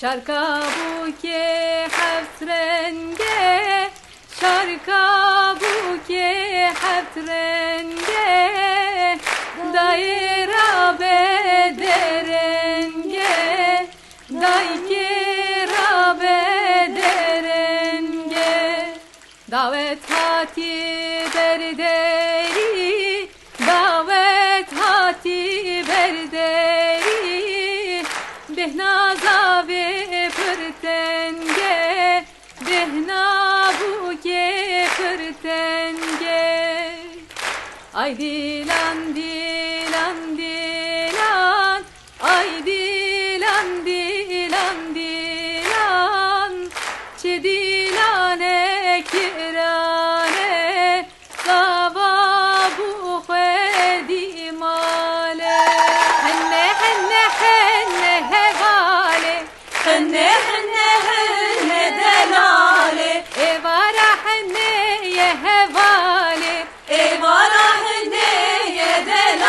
شركا بوكي حفت رنگه شركا بوكي حفت رنگه دايرة بدرنگه دايرة بدرنگه دعوت هاتي بردري دعوت هاتي بردري بهنا زاوي پرتنگه بهنا بوكي پرتنگه ay dilan dilan dilan ay dilan dilan dilan çe dilane kirane zava bu khedi male henne henne henne hevale henne henne henne delale evara henne ye hevale evara henne ye delale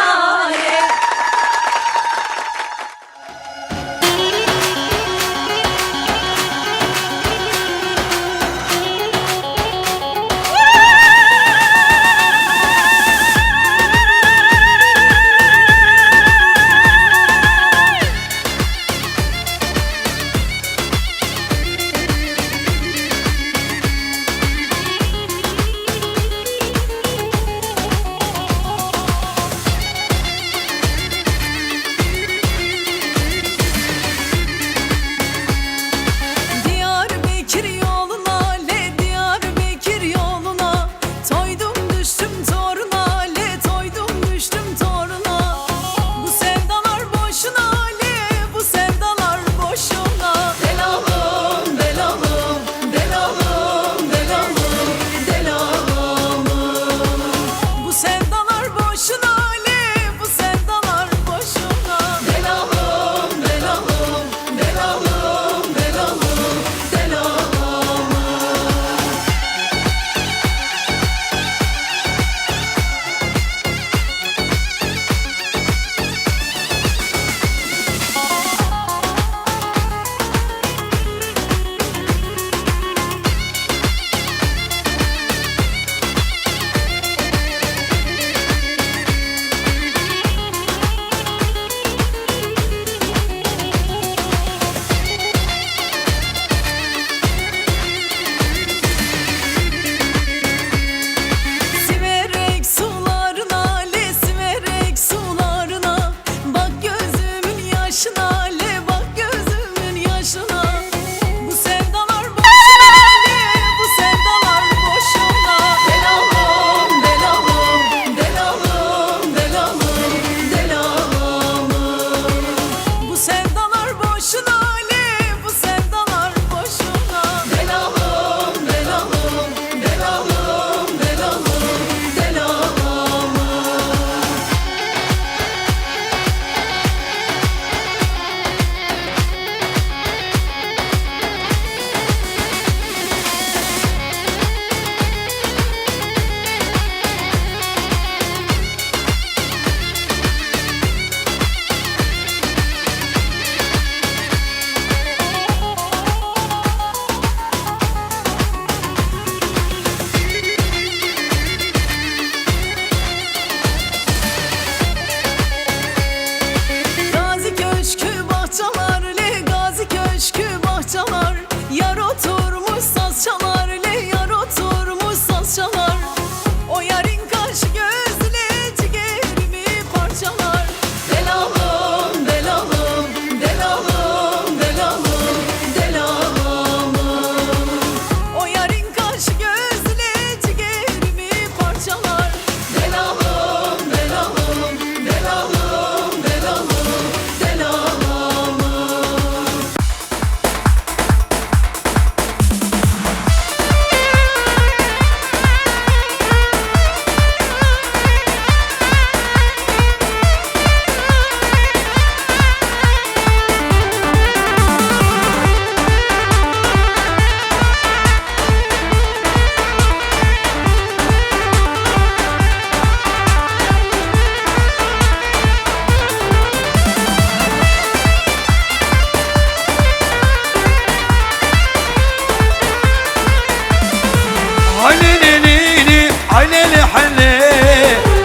عيني ليلي عيني لحلي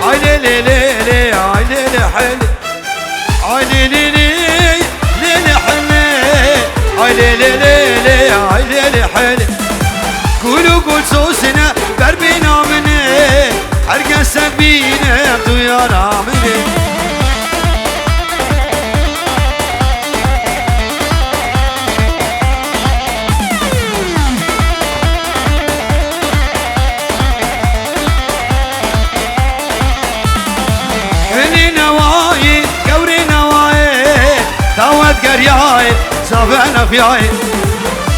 عيني ليلي عيني لحلي عيني ليلي ليلي حلي عيني ليلي عيني لحلي قولوا قول سوسنا دربنا مني حرقة سبينة طيارة مني قرياي صافنا فياي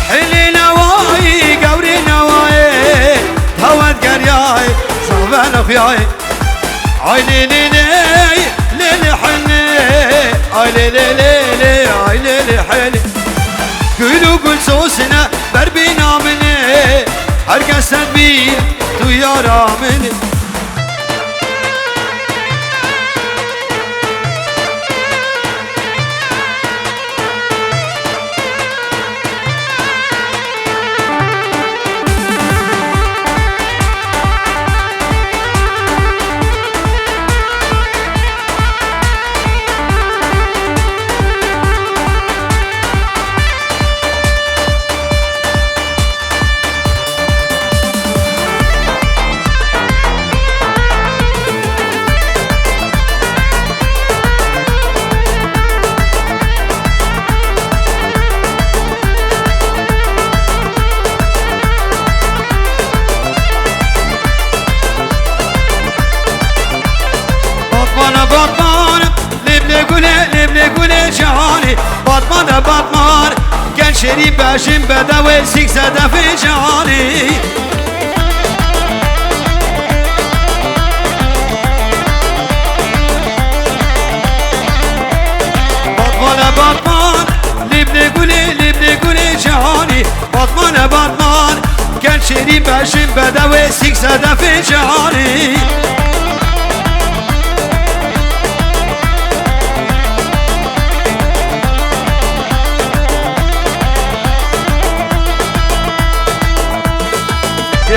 حلي نواي قوري نواي هوت قرياي صافنا فياي عيني ليلي ليلي حلي عيني ليلي عيني حلي قولوا قول سوسنا بربينا مني هرقصت بي طيارة مني بطمان كان شريب باشم بدوي سيكسة في جاني بطمان لبني قولي جاني بطمان كان شريب باشم بدوي سيكسة في جاني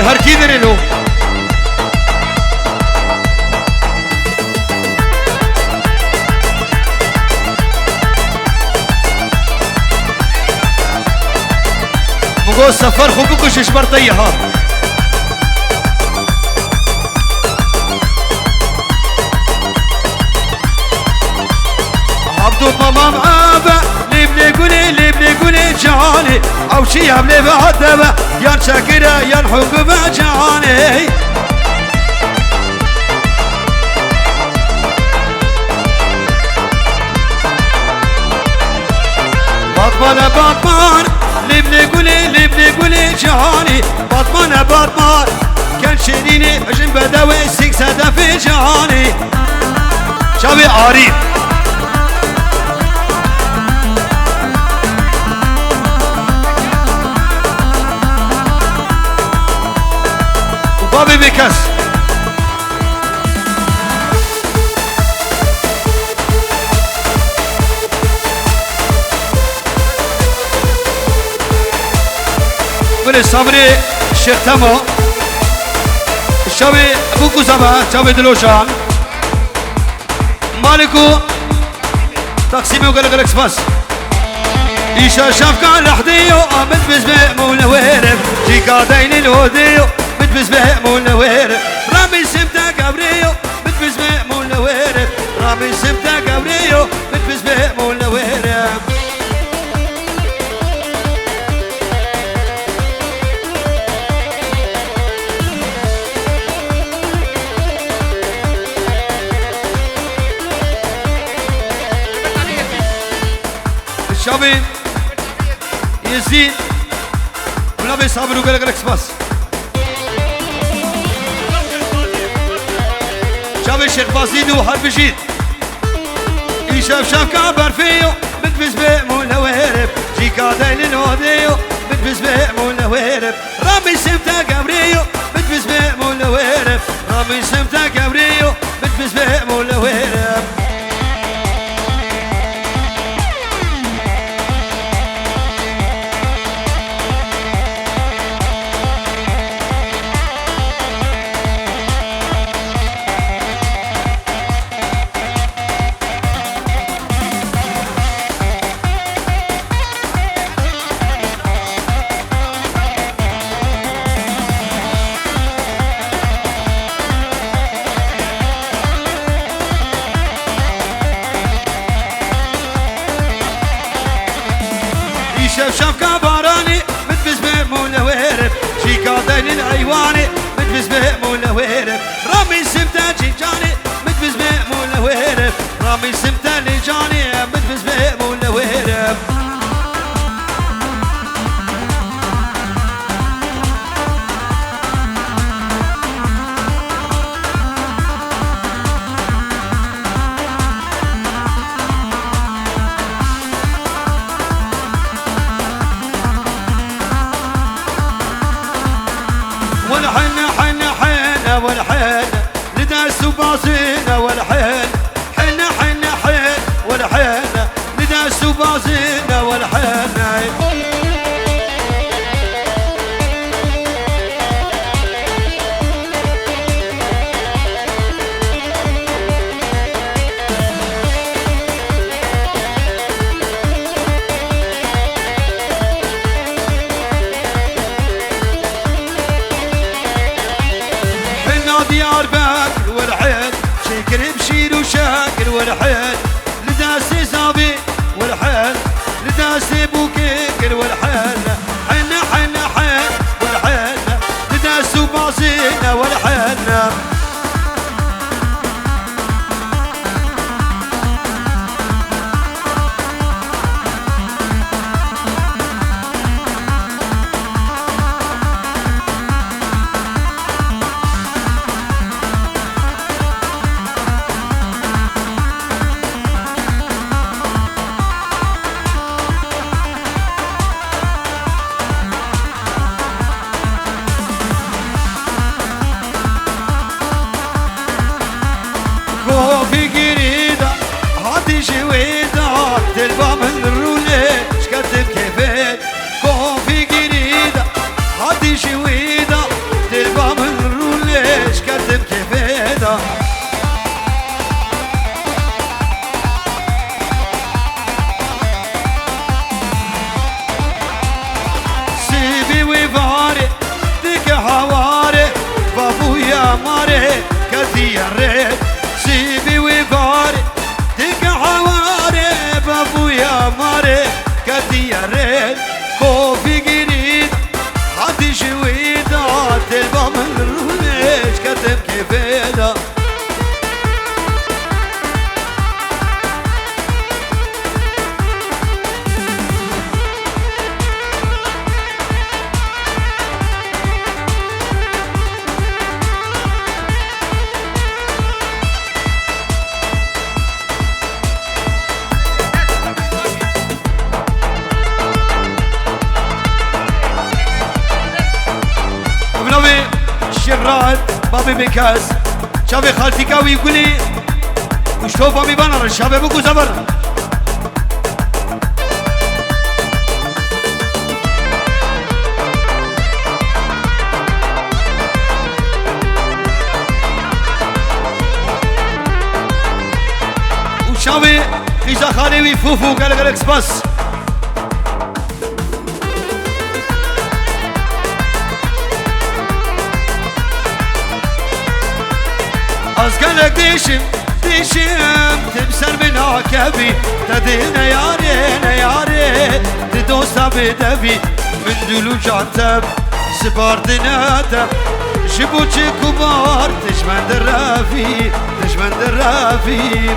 هر کی داره لو مگو سفر خوب کشش برتایی ها عبدو مامام عابا لبني قولي جاني او شي عملي بعدبه يان شاكرة يان حقوبة جاني بطمان لبني قولي جاني بطمان كان شيريني عجن بدوي سيكسة في جاني شابي عريض بابي بكس من صبري الشيخ تمو الشابي ابوكو زبا شابي دلوشان مالكو تقسيمي وقلق الاكسباس ايشا شافكا لحديو امد بزبه مولا ويرف جيكا دايني الهوديو بتبزبه مولا ويرف رامي سمتا قبريو بتبزبه مولا ويرف رامي سمتا قبريو بتبزبه مولا ويرف الشابي يزيد ونبي صابر وقلق الاكسباس شابي الشيخ بازيد وحرب جيد يشاف شافكا برفيو بتبزبه مولا ويرب جيكا دايل الوديو بتبزبه مولا ويرب رامي سمتا قبريو بتبزبه مولا ويرب رامي سمتا قبريو بتبزبه مولا ويرب دين الأيواني مدبس بمولة ويرب رامي سمتا جاني مدبس بمولة ويرب رامي سمتا جاني مدبس بمولة ويرب والحنة حنة حنة والحنة لداس وبازينة والحنة حنة حنة حنة والحنة لداس وبازينة والحنة ديار باكر والحين شكر بشير وشاكر والحين لداسي صابي والحين لداسي بوكيكر والحين حنا حنا حين والحين لداسي وبازينا والحين كوفي قريدة هاتي شويدة تلبى من الرولي شكتب كيفيت كوفي قريدة هاتي شويدة تلبى من الرولي شكتب كيفيت سيبي وفاري ديك حواري بابويا ماري كثير ريت سيبي وفاري ديك حواري بابويا ماري كثير ريت كوفي قريد هاتي شويدة تلبى من الروليش كتب كيفيدا الشراد بابي بكاس شافي خالتي كاوي يقولي وش تو بابي بانر الشافي بكو زبر وشافي خيزا خالي ويفوفو قال لك بس أزقلك ديشم ديشم تبسر من عكبي تدينا ياري ياري تدوسا بدبي من دلو جانتب سباردناتب جبوتشي كبار تشمن درافي تشمن درافي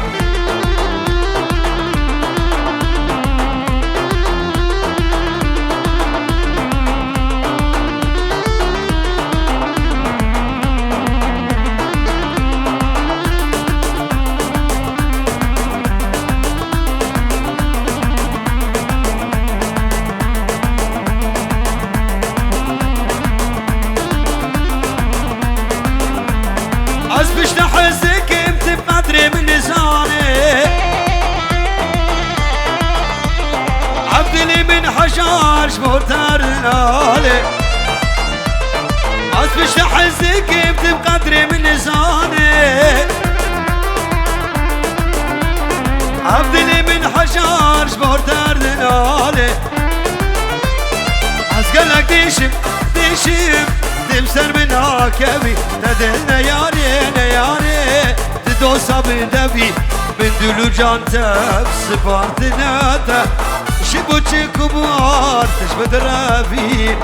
حشاش مرترنا لي أصبش حزك بقدري من لساني عبدلي من حشاش مرترنا لي أسقلك ديشم ديشم تمسر من عكبي تدلنا ياري تدوسا بدبي من دلو جانتب سبارتناتا شبوتشي كبار تشمد الرافي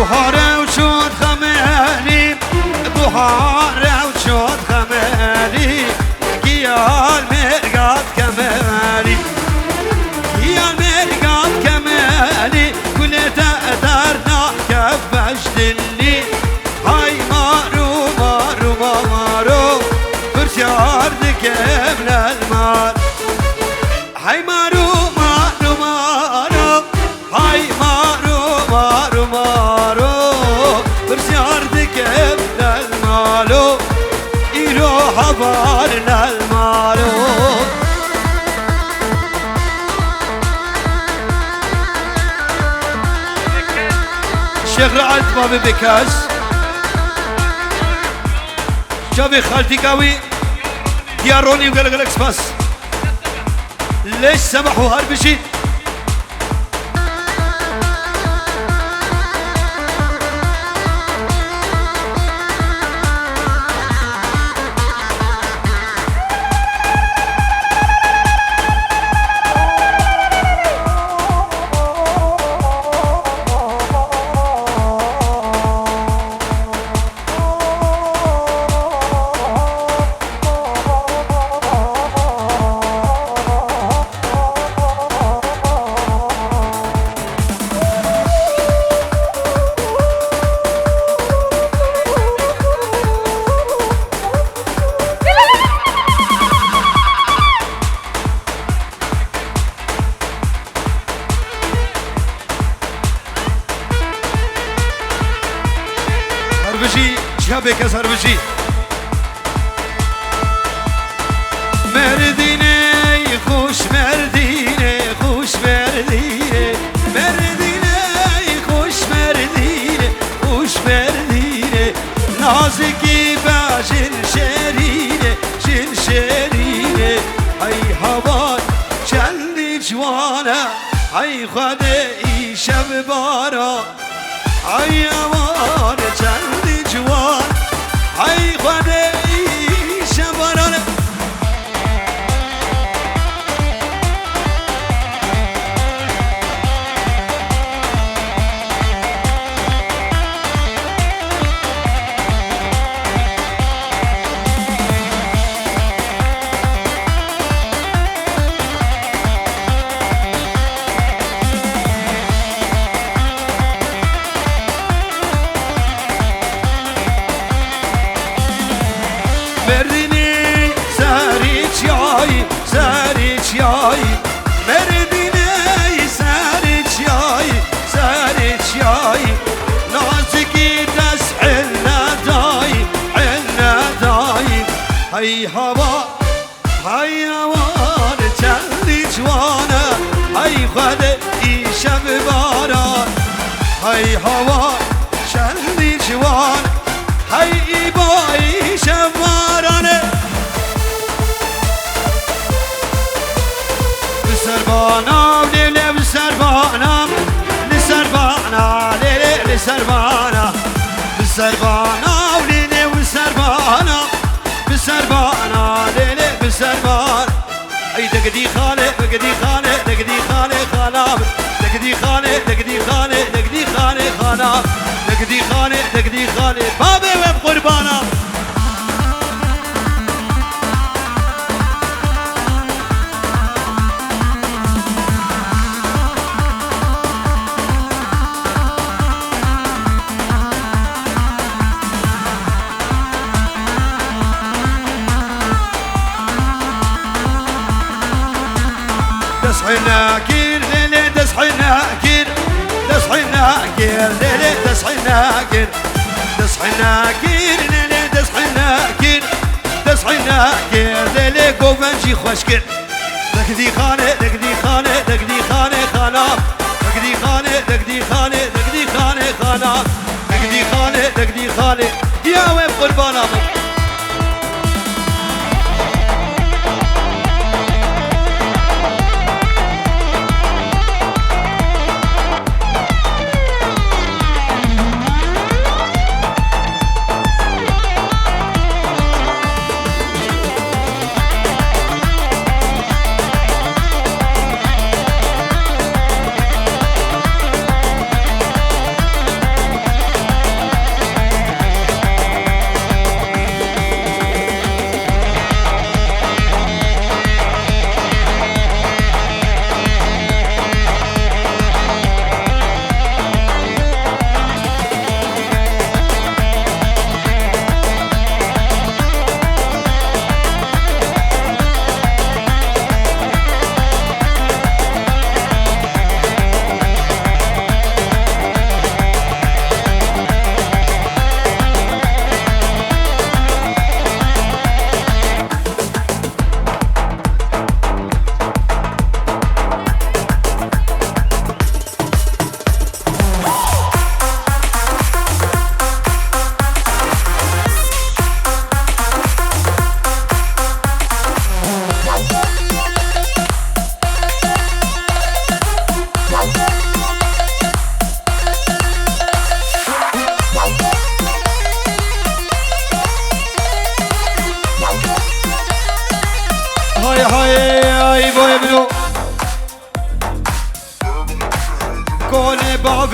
بحاره و شد خمالی بحاره و شد خمالی گیال مرگات کمالی گیال مرگات کمالی گلتا درنا کفش دلی های مارو مارو مارو برشار دکم للمار های مارو مارو مارو های مارو مارو مارو برشار دکم للمالو ایرو حبار للمالو شيخ رعد بابي بكاس شافي خالتي قوي دياروني وقال لك سباس ليش سمحوا هربشي بك سربشي مرديني خوش مرديني خوش مرديني مرديني خوش مرديني خوش مرديني نازكي باجن شريني جن شريني هاي هوان جلي جوانا هاي خدي شب بارا هاي هوان جلي جوان هاي خدي شبارانه مرديني ساريش ياي ساريش ياي مرديني ساريش ياي ساريش ياي نازكي تسحلنا داي حلنا داي هاي هوا هاي هوا تشلي جوانا هاي خد شب باران هاي هوا تشلي جوانا هاي باي شبارانه بسربانا وليلة بسربانا لسربانا ليلة لسربانا بسربانا وليلة بسربانا بسربانا ليلة بسربانا اي دقدي خانه دقدي خانه دقدي خانه خانه دقدي خانه دقدي خانه دقدي خانه خانه دقدي خانه دقدي خانه بابي وين قربانا دصحينا كير ليلي دصحينا كير دصحينا كير ليلي دصحينا كير دصحينا كير ليلي دصحينا كير دصحينا كير ليلي قوفنجي خوشكر دقدي خانه دقدي خانه دقدي خانه خانه دقدي خانه دقدي خانه دقدي خانه خانه دقدي خانه دقدي خانه يا وين قربانا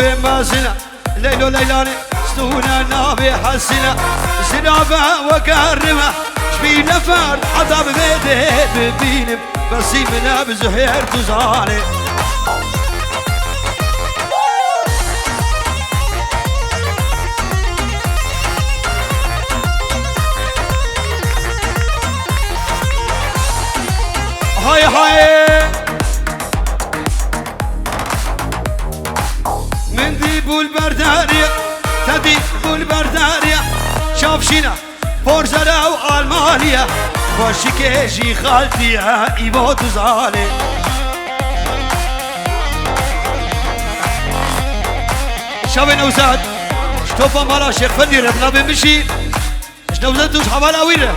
وفي مازنا ليلو ليلاني ستونا نابي حسنا زنابه وكرمه شبي لفر عذاب بيده ببينم بسي منا بزهير تزالي هاي هاي من ديبو البردارية تديبو البردارية شاف شينا بورزرا وألمانيا وشكيشي خالتي إيبو تزالي شاف نوزاد شتوفا مالا شيخ فدي ربنا بمشي شنوزاد توش حوالا ويره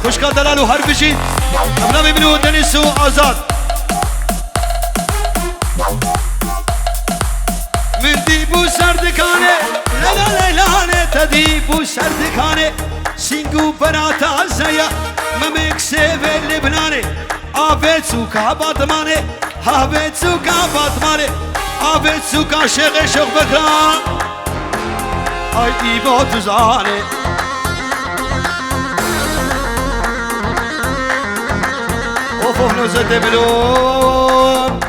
خوشكا دلالو هر بشي ربنا بمنو دنيسو آزاد من ديبو سردكانه لا ليلانه تديبو سردكانه سينگو براتا زيا ممك سيفل لبنانه آبت سوكا باطمانه آبت سوكا باطمانه آبت سوكا شيخ شوخ بكران اي ايبو تزانه اوف نوزة بلوم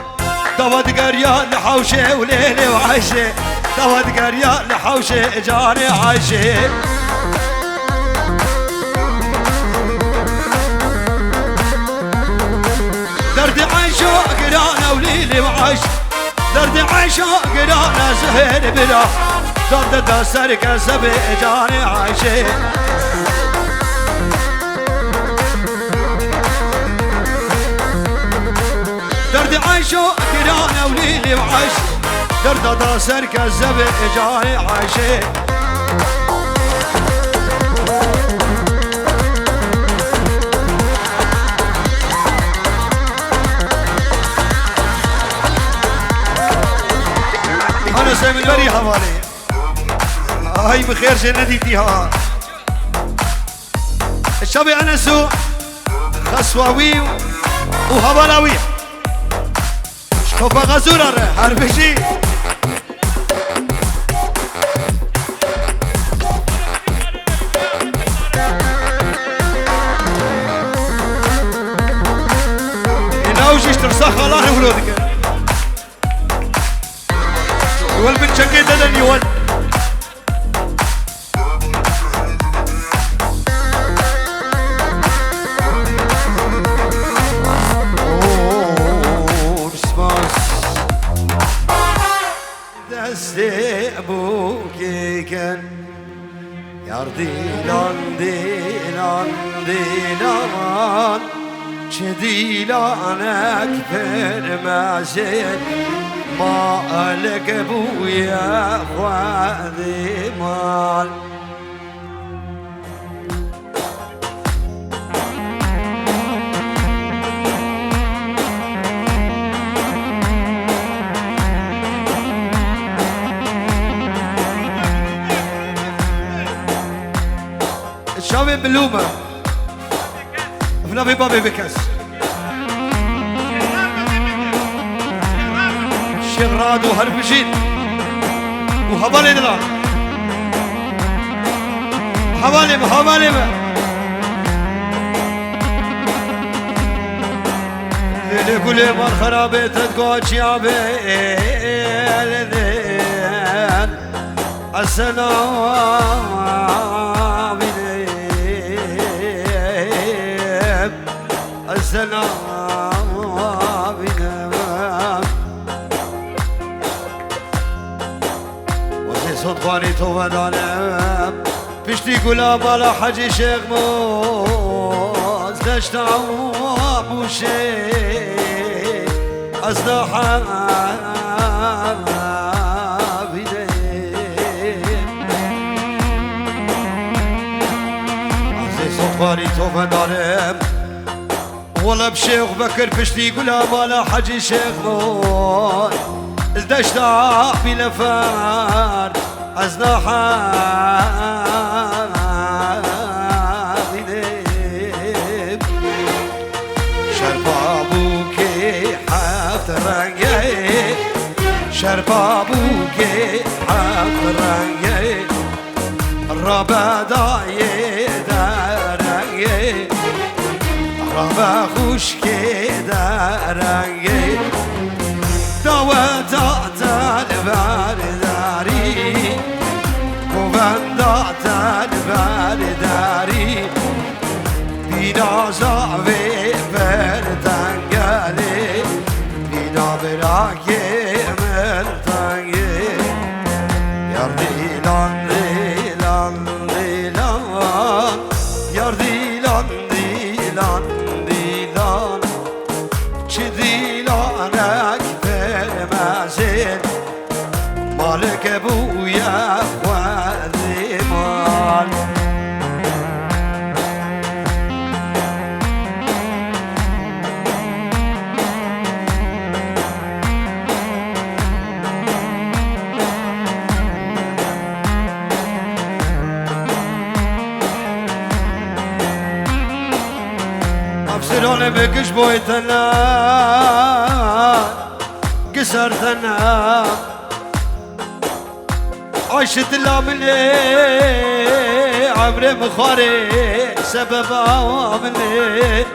دواد قرية لحوشة وليلة وعيشة دواد قرية لحوشة جاني عايشة درد عيشة قرانا وليلة وعيش درد عيشة قرانا زهير بلا درد دسر كسب جاني عايشة درد عيشو قرانا وليلي وعيش درد داسر كذب جاني عايشة أنا سيمن بري حوالي هاي بخير جنديتيها الشبي أنسو خسواوي وهبلاوي شوفا غزورة حربشي يناوش يشترسخ الله يولودك يول من شكي دلن يول ديلان شديلانك فرمازين ما لك ابويا خوادي مال الشامي بلومه في بابي بكس شغراد وهربشين وهبالي دلال حوالي ليلي كل مال خرابي تتقوش يا بيلدين السلام السلام بنا وزي صدقاني توفدانا بشتي قلاب على حجي شيخ موز دشتعوب وشي أصدحاب وزي صدقاني توفدانا والله بشيخ بكر بشتي قلاب على حجي شيخ موز دشتعوب بلفار أصدحاب شربابوكي حقراني رباداي داراني ربا خوشكي داراني دواتات البارداري وبندات البارداري بينا زعبي بردنگالي بينا براكي مردنگي يار ديلان ديلان ديلان يار ديلان ديلان ديلان چه ديلانك برمزين مالك بويا خوادي مال افسرون بكش بويتنا قصرتنا عشت اللامني عمري مخاري سبب عوامني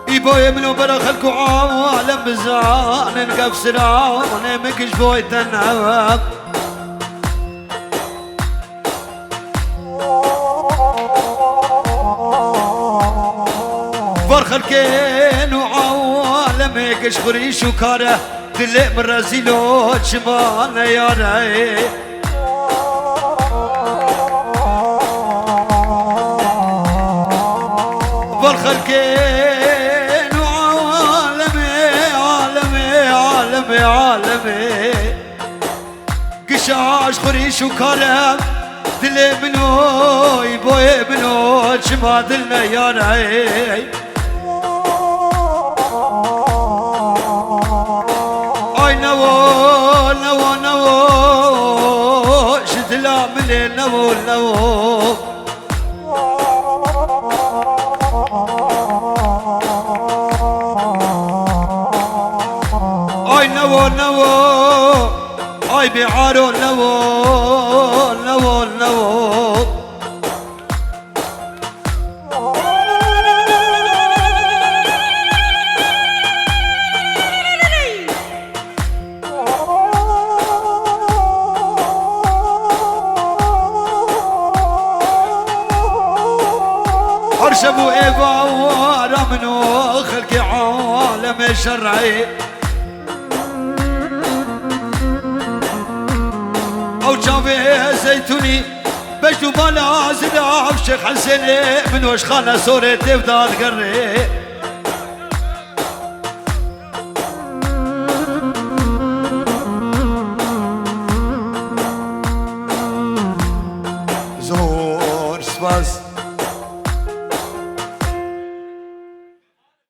يبوي منو برا خلكو عالم بزان نقف سراون مكش بويتنا فرخلكين وعوالم هيك شخريش وكاره دلي من رزيلو شمان يا راي فرخلكين وعوالم عالمي قشاش خريش وكاره دلي منو يبوي منو شمان دلنا يا راي نوو شدلا ملي نوو اي نوو اي بيعارو نوو ارشبوا ايبا ورا منو خلقي عالم شرعي او جابي زيتوني بجدو بالا زلاف شيخ حسيني من وش خانة سوري تبدا تقري زور سباس